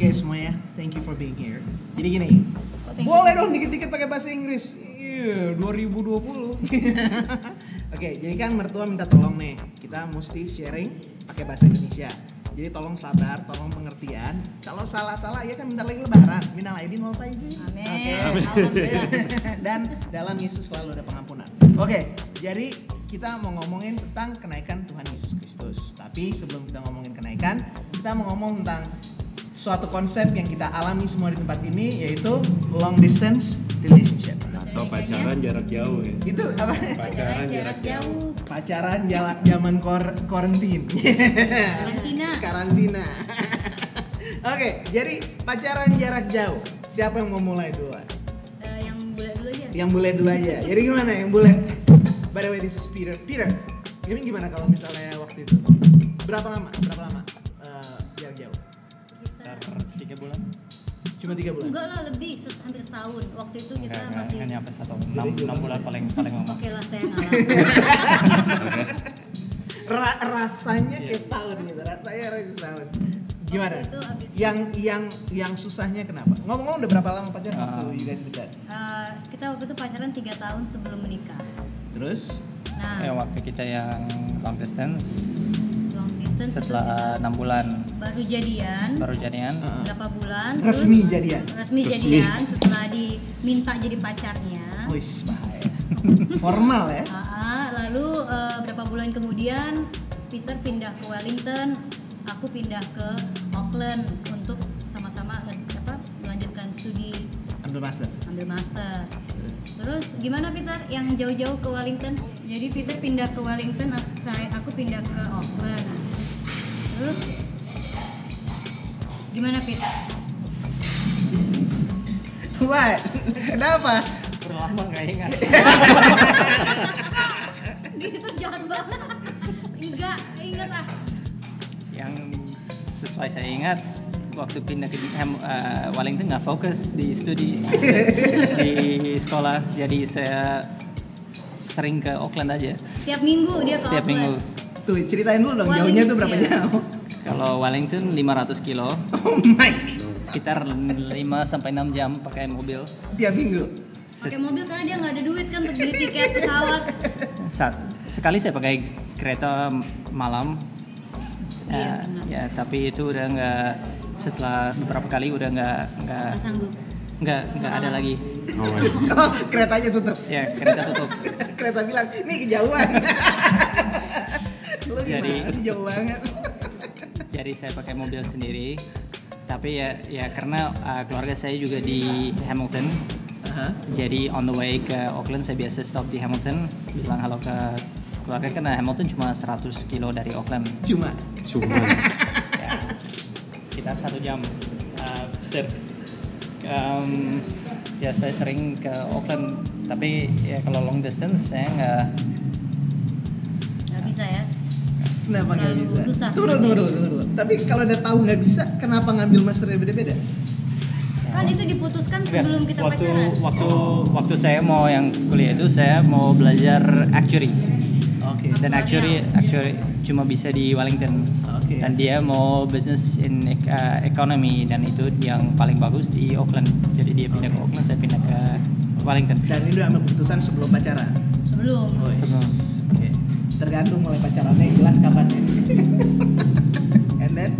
Oke semuanya, thank you for being here. Jadi gini, thank boleh you. dong dikit-dikit pakai bahasa Inggris. Iya, 2020. Oke, jadi kan mertua minta tolong nih, kita mesti sharing pakai bahasa Indonesia. Jadi tolong sabar, tolong pengertian. Kalau salah-salah ya kan bentar lagi lebaran. Minal aidin wal faizin. Amin. Oke. Alhamdulillah. Dan dalam Yesus selalu ada pengampunan. Oke, jadi kita mau ngomongin tentang kenaikan Tuhan Yesus Kristus. Tapi sebelum kita ngomongin kenaikan, kita mau ngomong tentang suatu konsep yang kita alami semua di tempat ini, yaitu long distance relationship. Atau pacaran jarak jauh ya. Itu apa? Pacaran jarak jauh. Pacaran zaman karantin. Karantina. Oke, jadi pacaran jarak jauh. Siapa yang mau mulai duluan? Yang bule dulu aja. Yang bule dulu aja. Jadi gimana yang bule? By the way, this is Peter. Peter, ini gimana kalau misalnya waktu itu? Berapa lama jarak jauh? Kita 3 bulan? Cuma 3 bulan? enggak lah, lebih hampir setahun. Waktu itu kita masih Enggak nyampe 6 bulan paling lama. oke lah, saya ngalah. Rasanya kayak setahun gitu. Rasanya setahun. Gimana? Waktu itu abis- Yang susahnya kenapa? Ngomong-ngomong udah berapa lama pacaran waktu you guys dekat? Kita waktu itu pacaran 3 tahun sebelum menikah. Terus? Nah, Waktu kita yang long distance long distance itu setelah 6 bulan baru jadian. baru jadian. Berapa bulan? Resmi terus jadian. Resmi jadian setelah diminta jadi pacarnya. Wis bahaya. Formal ya? Lalu berapa bulan kemudian Peter pindah ke Wellington, aku pindah ke Auckland untuk sama-sama melanjutkan studi Ambil master. Terus gimana Peter yang jauh-jauh ke Wellington? Jadi Peter pindah ke Wellington, aku pindah ke Auckland. Terus gimana Peter? What? Kenapa? Lama nggak ingat. Gitu jahat banget. Enggak, inget lah. Yang sesuai saya ingat waktu pindah ke Wellington nggak fokus di studi di sekolah, jadi saya sering ke Auckland aja. Tiap minggu dia ke Setiap Auckland. minggu. Tuh ceritain dulu dong, jauhnya tuh berapa Wellington. jauh? Kalau Wellington 500 kilo, Oh my god. sekitar 5 sampai 6 jam pakai mobil. Tiap minggu? Pakai mobil karena dia nggak ada duit kan untuk beli tiket pesawat. Sekali saya pakai kereta malam. Iya, benar. Ya, tapi itu udah nggak, setelah beberapa kali udah nggak Nggak sanggup. ada lagi. Oh, keretanya tutup. Ya, kereta tutup. Kereta bilang, "Ini kejauhan." Lu gimana Jadi- sih jauh banget? Jadi saya pakai mobil sendiri. Tapi ya karena keluarga saya juga di Hamilton. Jadi on the way ke Auckland saya biasa stop di Hamilton, bilang halo ke keluarga, karena Hamilton cuma 100 kilo dari Auckland. Cuma. Ya, sekitar 1 jam step. Ya saya sering ke Auckland, tapi ya kalau long distance saya Nggak bisa ya. Kenapa nggak Terlalu bisa? susah. Tunggu. Tapi kalau udah tahu nggak bisa, kenapa ngambil masternya beda-beda? Kan itu diputuskan sebelum kita waktu pacaran. waktu saya mau yang kuliah itu saya mau belajar actuary, Oke. dan actuary cuma bisa di Wellington. Oke. Dan dia mau business in economy, dan itu yang paling bagus di Auckland. Jadi dia pindah ke Auckland, saya pindah ke Wellington. Dan ini udah ambil keputusan sebelum pacaran. Sebelum. Oke. Tergantung mulai pacarannya yang jelas kapan ya. And then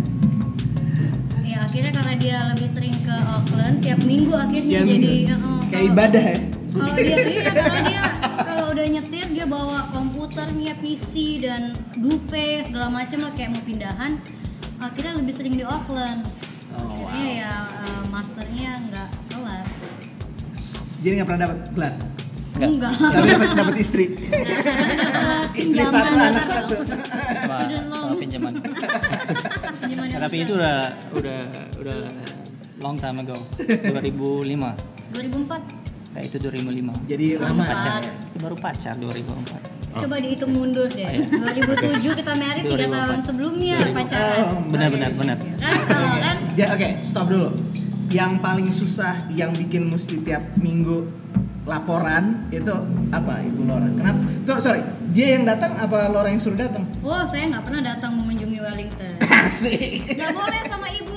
Ya akhirnya karena dia lebih sering ke Auckland tiap minggu akhirnya tiap jadi minggu. Kayak ibadah ya. Kalau dia karena dia kalau udah nyetir dia bawa komputernya, PC dan duvet segala macam lah kayak mau pindahan. Akhirnya lebih sering di Auckland. Oh, Akhirnya ya masternya nggak kelar. Jadi nggak pernah dapat gelar. Enggak. Tapi dapat istri. Istri satu, anak satu. sama pinjaman. Pinjaman yang Tapi besar. itu udah long time ago, 2005. 2004. Nah, itu 2005. Jadi lama. Pacar, baru pacar 2004. Coba dihitung mundur deh. 2007 kita married 3 tahun 2004. sebelumnya 2004. pacaran. Benar. Kan? Oke, stop dulu. Yang paling susah yang bikin mesti tiap minggu laporan itu apa Ibu Laura? Kenapa? Tuh, sorry. Dia yang datang apa Laura yang suruh datang? Oh, saya nggak pernah datang mengunjungi Wellington. Asik. Nggak boleh sama ibu.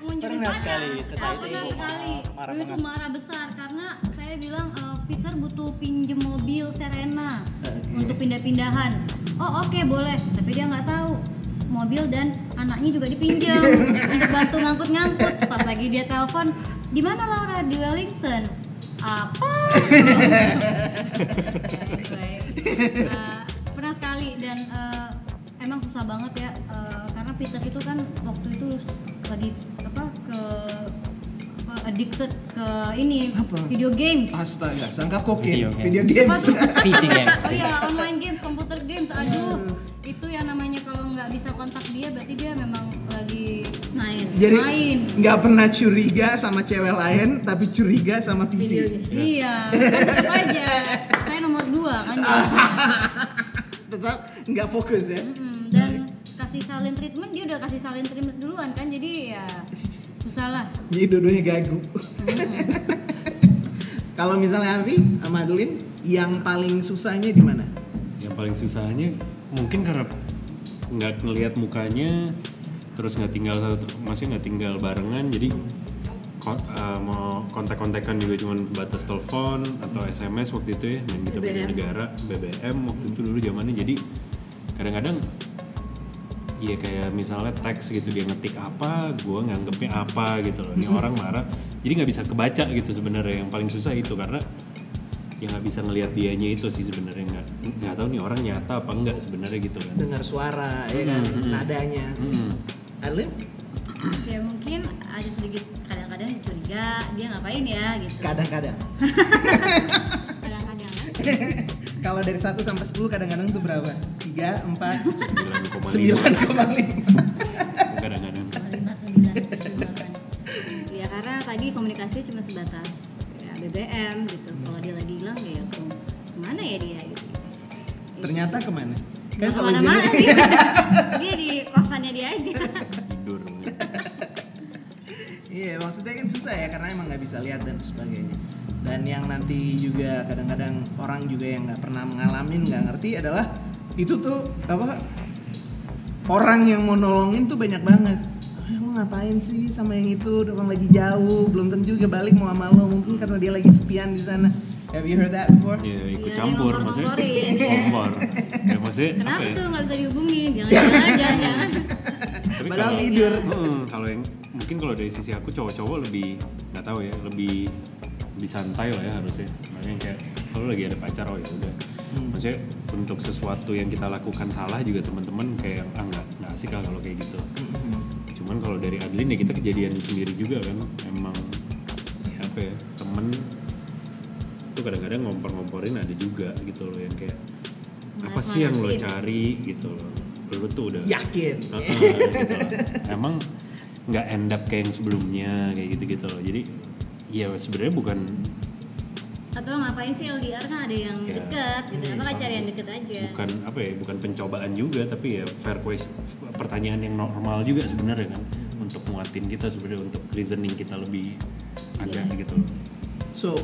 Mengunjungi Pernah pacar. sekali, setelah itu Pernah ibu sekali. marah Itu banget. marah besar karena saya bilang Peter butuh pinjem mobil Serena untuk pindah-pindahan. Oh oke, boleh, tapi dia nggak tahu mobil dan anaknya juga dipinjam untuk bantu ngangkut-ngangkut. Pas lagi dia telepon, di mana Laura? Di Wellington. Apa? Anyway, pernah sekali dan emang susah banget ya karena Peter itu kan waktu itu lagi addicted ke ini Apa? video games. Astaga, sangka kokain. Video Video Apa games. tuh? PC games. Oh iya, online games, komputer games. Aduh, itu yang namanya kalau nggak bisa kontak dia berarti dia memang lagi main. Jadi main. nggak pernah curiga sama cewek lain, tapi curiga sama PC. Iya, kan tetap aja. Saya nomor 2 kan. Tetap nggak fokus ya. Dan kasih silent treatment, dia udah kasih silent treatment duluan kan. Jadi ya susah lah. Jadi dua-duanya gagu. Kalau misalnya Avi sama Adeline, yang paling susahnya di mana? Yang paling susahnya mungkin karena nggak ngelihat mukanya, terus maksudnya nggak tinggal barengan, jadi mau kontak-kontakan juga cuma batas telepon atau SMS waktu itu ya, main kita beda negara, BBM waktu itu dulu zamannya. Jadi kadang-kadang ya kayak misalnya teks gitu, dia ngetik apa, gue nganggepnya apa gitu loh. Ini orang marah, jadi nggak bisa kebaca gitu sebenarnya. Yang paling susah itu karena ya nggak bisa ngelihat dianya itu sih sebenarnya, nggak tahu nih orang nyata apa enggak sebenarnya gitu kan. Dengar suara, ya kan, nadanya. Adeline? Ya mungkin ada sedikit kadang-kadang curiga dia ngapain ya gitu. Kadang-kadang. Kadang-kadang. Kalau dari 1 sampai 10 kadang-kadang itu berapa? 3, 4, 9,5 9,5. kadang-kadang. 59 ya karena tadi komunikasi cuma sebatas ya BBM gitu. Kalau dia lagi hilang ya langsung kemana ya dia gitu. Ternyata kemana? Kan Kan kalau kemana-mana sini dia di kosannya dia aja. Tidur. iya, maksudnya kan susah ya karena emang nggak bisa lihat dan sebagainya. Dan yang nanti juga kadang-kadang orang juga yang nggak pernah mengalami, nggak ngerti adalah itu tuh apa, orang yang mau nolongin tuh banyak banget. Lo ngapain sih sama yang itu, orang lagi jauh, belum tentu juga balik mau sama lo, mungkin karena dia lagi sepian di sana. Have you heard that before? Ya ikut Iya, campur dia maksudnya. ngompor-ngomporin. Kompor. Ya maksudnya Kenapa apa ya? tuh nggak bisa dihubungin? Jangan-jangan. Tapi Padahal kalau- tidur. Kalau yang mungkin kalau dari sisi aku cowok-cowok lebih nggak tahu ya, lebih santai lah ya harusnya. Makanya kayak kalau lagi ada pacar oh ya udah. Maksudnya untuk sesuatu yang kita lakukan salah juga teman-teman kayak nggak asik lah kalau kayak gitu. Cuman kalau dari Adeline ya kita kejadian sendiri juga kan, emang ya apa ya, temen tuh kadang-kadang ngompor-ngomporin ada juga gitu loh yang kayak apa sih yang lo Manas-manasin. cari gitu loh. Lo tuh udah Yakin. gitu loh. Emang nggak end up kayak yang sebelumnya kayak gitu-gitu loh. Jadi ya sebenarnya bukan Atau ngapain sih LDR kan ada yang Ya. dekat gitu. Kenapa nggak cari yang deket aja? apa ya, bukan pencobaan juga, tapi ya fair question, pertanyaan yang normal juga sebenarnya kan, untuk nguatin kita sebenarnya, untuk reasoning kita lebih agak gitu loh. So,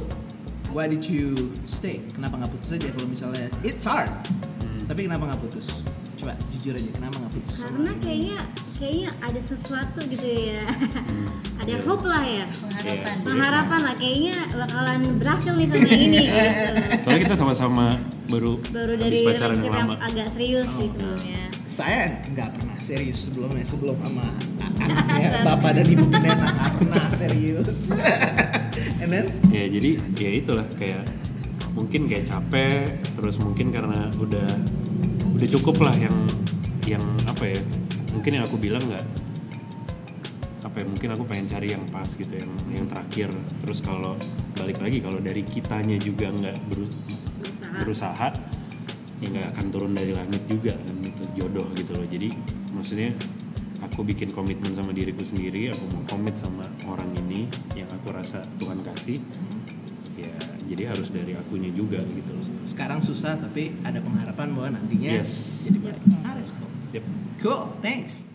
why did you stay? Kenapa nggak putus aja kalau misalnya it's hard? Tapi kenapa nggak putus? Coba jujur aja, kenapa nggak putus? Karena kayaknya ada sesuatu gitu ya. Ada hope lah ya. Pengharapan. Iya, Pengharapan lah kayaknya bakalan berhasil nih sama yang ini gitu. Soalnya kita sama-sama baru Dari habis pacaran relationship yang lama. agak serius sih sebelumnya. Saya nggak pernah serius sebelum sama anaknya bapak dan ibu pendeta, nggak pernah serius. And then Ya jadi ya itulah, kayak mungkin kayak capek, terus mungkin karena udah cukup lah yang apa ya, mungkin yang aku bilang nggak apa ya, mungkin aku pengen cari yang pas gitu, yang terakhir. Terus kalau balik lagi, kalau dari kitanya juga nggak berusaha ya nggak akan turun dari langit juga kan, itu jodoh gitu loh. Jadi maksudnya aku bikin komitmen sama diriku sendiri, aku mau komit sama orang ini yang aku rasa Tuhan kasih ya, jadi harus dari akunya juga gitu loh. sekarang susah tapi ada pengharapan bahwa nantinya Yes. jadi baik. That's cool. Yep. Cool, thanks.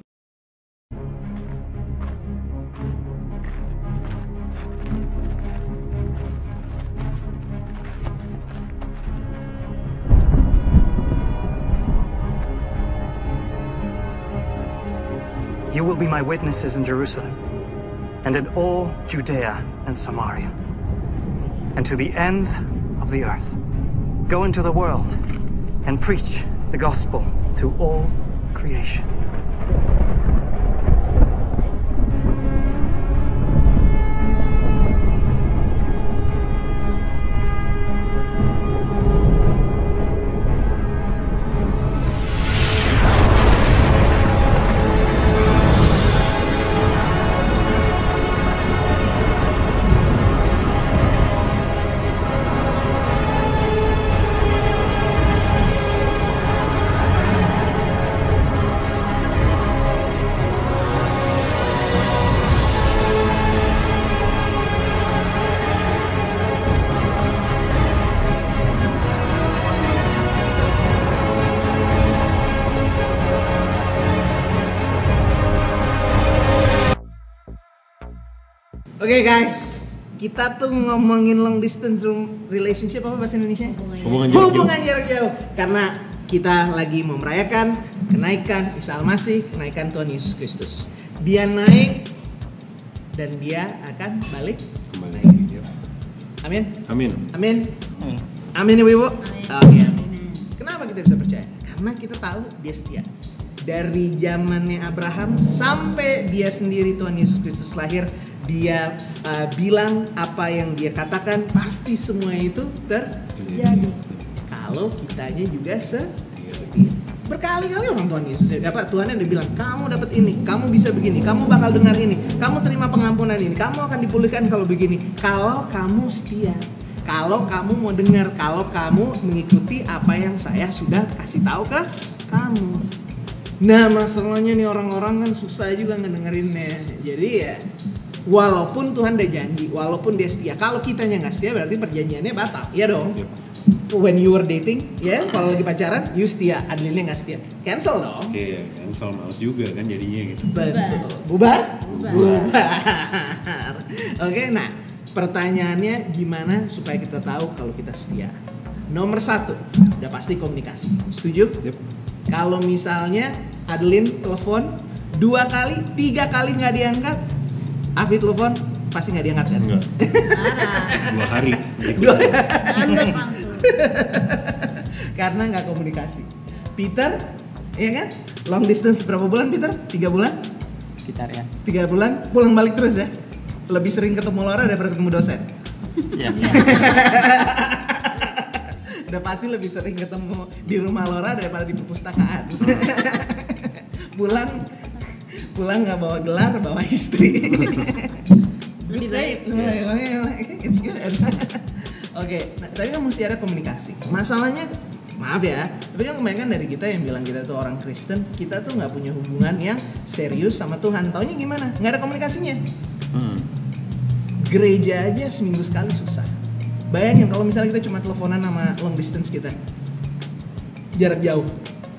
You will be my witnesses in Jerusalem, and in all Judea and Samaria, and to the ends of the earth. Go into the world and preach the gospel to all creation. Oke guys, kita tuh ngomongin long distance relationship, apa bahasa Indonesia? Hubungan jarak jauh. Karena kita lagi mau merayakan kenaikan Isa Al-Masih, kenaikan Tuhan Yesus Kristus. Dia naik dan dia akan balik. Naik. Amin. Amin. Amin. Amin Ibu. Oke. Kenapa kita bisa percaya? Karena kita tahu dia setia. Dari zamannya Abraham sampai dia sendiri Tuhan Yesus Kristus lahir, dia bilang apa yang dia katakan, pasti semua itu terjadi. Kalau kitanya juga setia. Berkali-kali orang Tuhan Yesus, Tuhan udah bilang, kamu dapat ini, kamu bisa begini, kamu bakal dengar ini, kamu terima pengampunan ini, kamu akan dipulihkan kalau begini. Kalau kamu setia, kalau kamu mau dengar, kalau kamu mengikuti apa yang saya sudah kasih tahu ke kamu. Nah masalahnya nih orang-orang kan susah juga ngedengerinnya. Jadi ya walaupun Tuhan udah janji, walaupun dia setia, kalau kitanya nggak setia berarti perjanjiannya batal, iya dong. When you were dating, ya kalau lagi pacaran, you setia, Adlinnya nggak setia, cancel dong. Iya, cancel, males juga kan jadinya gitu. Betul. Bubar. Oke, nah pertanyaannya gimana supaya kita tahu kalau kita setia? Nomor 1, udah pasti komunikasi. Setuju? Yep. Kalau misalnya Adeline telepon 2 kali, 3 kali nggak diangkat, Afid telepon pasti nggak diangkat kan? Enggak. 2 hari. Ngambek langsung. Karena nggak komunikasi. Peter, ya kan? Long distance berapa bulan Peter? 3 bulan? Sekitar ya. 3 bulan, pulang balik terus ya? Lebih sering ketemu Laura daripada ketemu dosen? Iya. Udah pasti lebih sering ketemu di rumah Laura daripada di perpustakaan. Pulang nggak bawa gelar, bawa istri. Lebih baik. It's good. Oke, nah, tapi kan mesti ada komunikasi. Masalahnya, maaf ya, tapi kan kebanyakan dari kita yang bilang kita tuh orang Kristen, kita tuh nggak punya hubungan yang serius sama Tuhan. Taunya gimana? Nggak ada komunikasinya. Gereja aja seminggu sekali susah. Bayangin kalau misalnya kita cuma teleponan sama long distance kita, jarak jauh,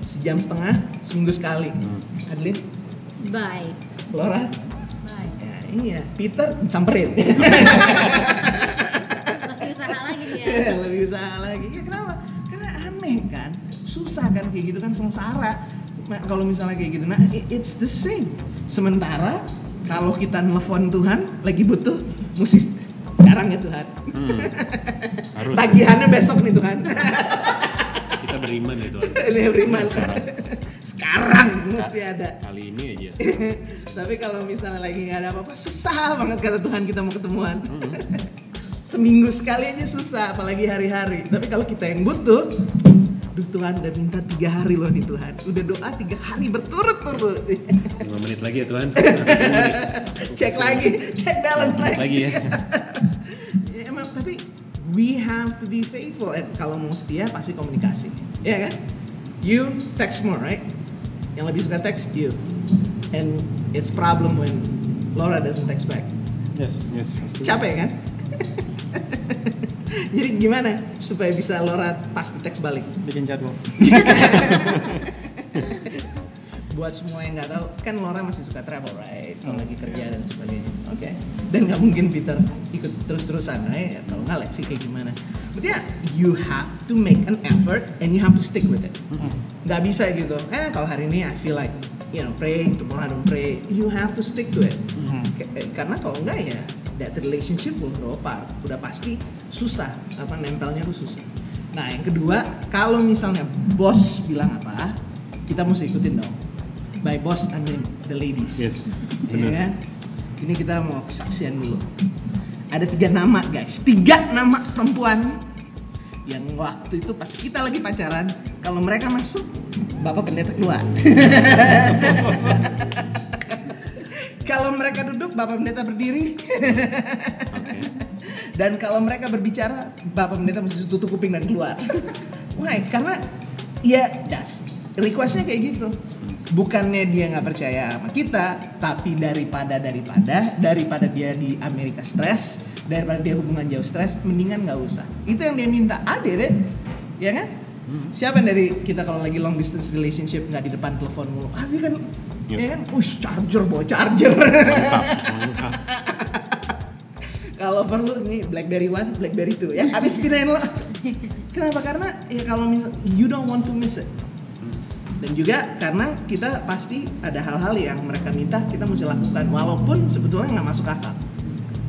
1,5 jam, seminggu sekali. Adeline? Bye. Laura? Bye. Ya, iya. Peter samperin. Masih usaha lagi dia. Ya, lebih usaha lagi. Ya kenapa? Karena aneh kan, susah kan kayak gitu kan, sengsara. Kalau misalnya kayak gitu, nah it's the same. Sementara kalau kita nelfon Tuhan lagi butuh, mesti sekarang ya Tuhan. Harus. Tagihannya besok nih Tuhan. Kita beriman ya Tuhan. Ini beriman. Sekarang mesti ada. Kali ini aja. Tapi kalau misalnya lagi nggak ada apa-apa, susah banget kata Tuhan kita mau ketemuan. Seminggu sekali aja susah, apalagi hari-hari. Tapi kalau kita yang butuh, duh Tuhan udah minta 3 hari loh nih Tuhan. Udah doa 3 hari berturut-turut. 5 menit lagi ya Tuhan. Cek lagi, cek balance lagi. Ya. Ya, emang, tapi we have to be faithful. Kalau mau setia pasti komunikasi, ya kan? You text more, right? Yang lebih suka text you, and it's problem when Laura doesn't text back. Yes. Pasti. Capek kan? Jadi gimana supaya bisa Laura pasti teks balik? Bikin jadwal. Buat semua yang nggak tahu, kan Laura masih suka travel, right? Kalau lagi kerja dan sebagainya. Oke. Dan nggak mungkin Peter ikut terus-terusan, right? Kalau nggak Lexi kayak gimana? Berarti ya, you have to make an effort and you have to stick with it. Nggak bisa gitu. Kalau hari ini I feel like praying, tomorrow I don't pray. You have to stick to it. Karena kalau enggak ya, that relationship will grow apart. Udah pasti susah, nempelnya tuh susah. Nah yang kedua, kalau misalnya bos bilang apa, kita mesti ikutin dong. By boss I mean the ladies. Yes, ya kan? Ini kita mau kesaksian dulu. Ada 3 nama guys, 3 nama perempuan yang waktu itu pas kita lagi pacaran, kalau mereka masuk, bapak pendeta keluar. Kalau mereka duduk, bapak pendeta berdiri. Dan kalau mereka berbicara, bapak pendeta mesti tutup kuping dan keluar. Why? Karena ya that's requestnya kayak gitu. Bukannya dia nggak percaya sama kita, tapi daripada dia di Amerika stres, daripada dia hubungan jauh stres, mendingan nggak usah. Itu yang dia minta. Ada deh, ya kan? Siapa yang dari kita kalau lagi long distance relationship nggak di depan telepon mulu? Pasti kan, ya kan? Bawa charger. Mantap. Kalau perlu nih BlackBerry 1, BlackBerry 2 ya. Habis pindahin lo. Kenapa? Karena ya kalau misal you don't want to miss it. Dan juga karena kita pasti ada hal-hal yang mereka minta kita mesti lakukan walaupun sebetulnya nggak masuk akal.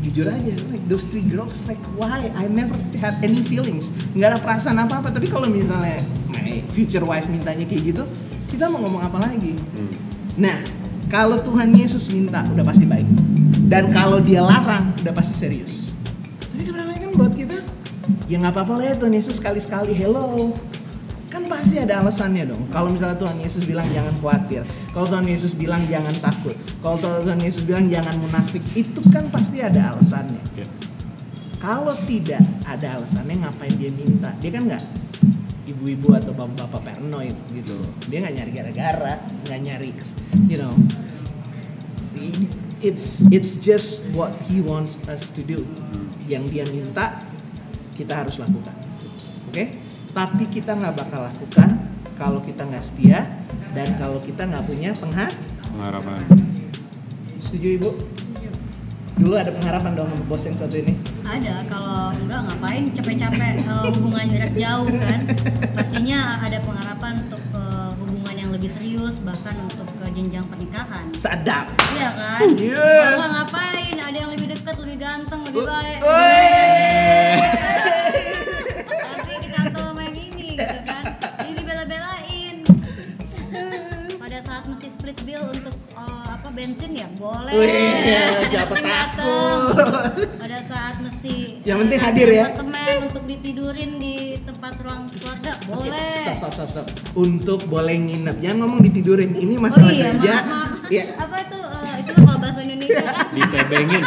Jujur aja, like those 3 girls, like why? I never had any feelings, nggak ada perasaan apa-apa. Tapi kalau misalnya my future wife mintanya kayak gitu, kita mau ngomong apa lagi? Nah, kalau Tuhan Yesus minta udah pasti baik, dan kalau Dia larang udah pasti serius. Tapi keberapa kan buat kita? Ya nggak apa-apa lah ya Tuhan Yesus sekali-sekali hello. Kan pasti ada alasannya dong. Kalau misalnya Tuhan Yesus bilang jangan khawatir, kalau Tuhan Yesus bilang jangan takut, kalau Tuhan Yesus bilang jangan munafik, itu kan pasti ada alasannya. Kalau tidak ada alasannya, ngapain dia minta? Dia kan nggak ibu-ibu atau bapak-bapak paranoid gitu. Dia nggak nyari gara-gara, nggak nyari, it's just what he wants us to do. Yang dia minta kita harus lakukan. Oke? Tapi kita nggak bakal lakukan kalau kita nggak setia dan kalau kita nggak punya pengharapan. Setuju Ibu? Dulu ada pengharapan dong sama bos yang satu ini? Ada, kalau enggak ngapain capek-capek hubungan jarak jauh kan. Pastinya ada pengharapan untuk hubungan yang lebih serius, bahkan untuk jenjang pernikahan. Sadap. Iya kan? Yeah. Kalau ngapain, ada yang lebih dekat, lebih ganteng, lebih baik. Gitu kan, jadi dibela-belain. Pada saat mesti split bill untuk bensin ya boleh. Siapa takut? Pada saat mesti yang penting hadir ya. Apartemen untuk ditidurin di tempat ruang keluarga boleh. Stop. Untuk boleh nginep, jangan ngomong ditidurin. Ini masalah kerja. Iya. Apa itu? Itu kalau bahasa Indonesia kan? Ditebengin.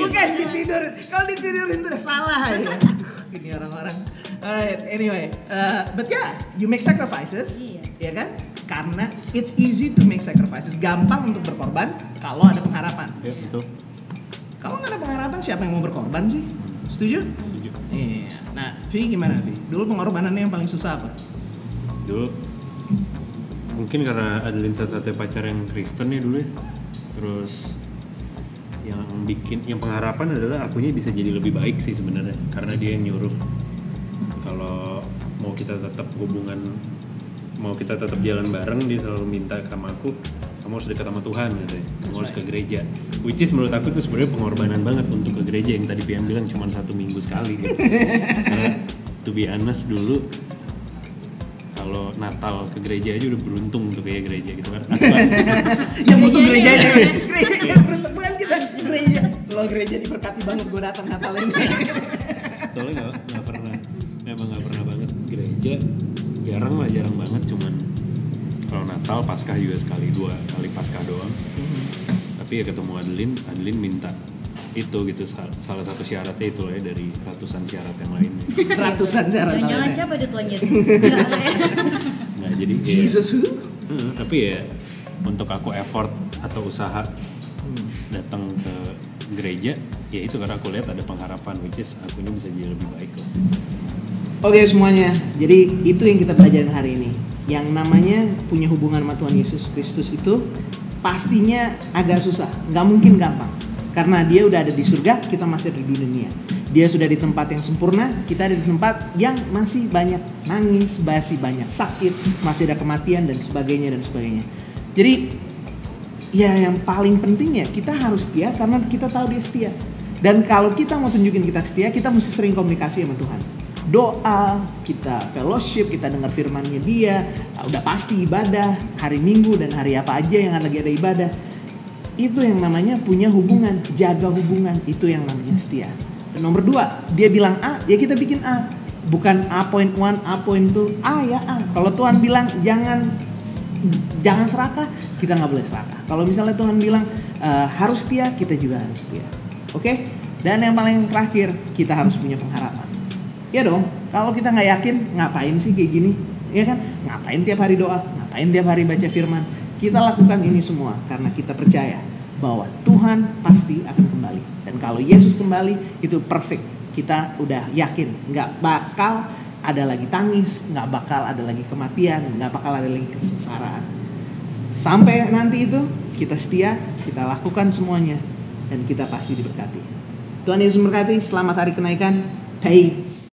Bukan ditidurin. Kalau ditidurin itu udah salah ya. Ini orang-orang. Alright, anyway, but yeah, you make sacrifices, ya kan? Karena it's easy to make sacrifices, gampang untuk berkorban kalau ada pengharapan. Ya, betul. Kalau nggak ada pengharapan, siapa yang mau berkorban sih? Setuju? Setuju. Iya. Nah, Vi gimana Vi? Dulu pengorbanannya yang paling susah apa? Dulu mungkin karena Adeline satu-satunya pacar yang Kristen ya dulu ya. Terus yang pengharapan adalah akunya bisa jadi lebih baik sih sebenarnya, karena dia yang nyuruh kalau mau kita tetap jalan bareng, dia selalu minta sama aku, kamu harus dekat sama Tuhan gitu ya. Kamu harus ke gereja, which is menurut aku itu sebenarnya pengorbanan banget untuk ke gereja yang tadi Pian bilang cuma 1 minggu sekali gitu. Karena to be honest dulu kalau Natal ke gereja aja udah beruntung untuk kayak gereja gitu kan. Yang butuh gereja aja. Gereja beruntung banget kita gereja. Kalau gereja diberkati banget gue datang Natal ini. Soalnya memang nggak pernah banget gereja, jarang banget, cuman kalau Natal Paskah juga sekali 2 kali Paskah doang. Tapi ya ketemu Adeline minta itu gitu, salah satu syaratnya itu lah ya dari ratusan syarat yang lainnya. Ratusan syarat. Jangan siapa itu Tuhan Yesus? Nggak, jadi Jesus who? Tapi ya untuk aku effort atau usaha datang ke gereja, ya itu karena aku lihat ada pengharapan, which is akunya bisa jadi lebih baik loh. Oke semuanya, jadi itu yang kita pelajarin hari ini. Yang namanya punya hubungan sama Tuhan Yesus Kristus itu pastinya agak susah, nggak mungkin gampang. Karena dia udah ada di surga, kita masih ada di dunia. Dia sudah di tempat yang sempurna, kita ada di tempat yang masih banyak nangis, masih banyak sakit, masih ada kematian dan sebagainya dan sebagainya. Jadi ya yang paling penting ya kita harus setia karena kita tahu dia setia. Dan kalau kita mau tunjukin kita setia, kita mesti sering komunikasi sama Tuhan. Doa, kita fellowship, kita dengar firman-Nya dia, udah pasti ibadah, hari Minggu dan hari apa aja yang lagi ada ibadah. Itu yang namanya punya hubungan, jaga hubungan, itu yang namanya setia. Dan nomor 2, dia bilang A, ya kita bikin A. Bukan A.1, A.2, A ya A. Kalau Tuhan bilang jangan serakah, kita nggak boleh serakah. Kalau misalnya Tuhan bilang harus setia, kita juga harus setia. Oke? Dan yang paling terakhir, kita harus punya pengharapan. Ya dong, kalau kita nggak yakin, ngapain sih kayak gini? Ya kan? Ngapain tiap hari doa? Ngapain tiap hari baca firman? Kita lakukan ini semua karena kita percaya bahwa Tuhan pasti akan kembali. Dan kalau Yesus kembali, itu perfect. Kita udah yakin, nggak bakal ada lagi tangis, nggak bakal ada lagi kematian, nggak bakal ada lagi kesengsaraan. Sampai nanti itu, kita setia, kita lakukan semuanya, dan kita pasti diberkati. Tuhan Yesus memberkati, selamat hari kenaikan. Peace.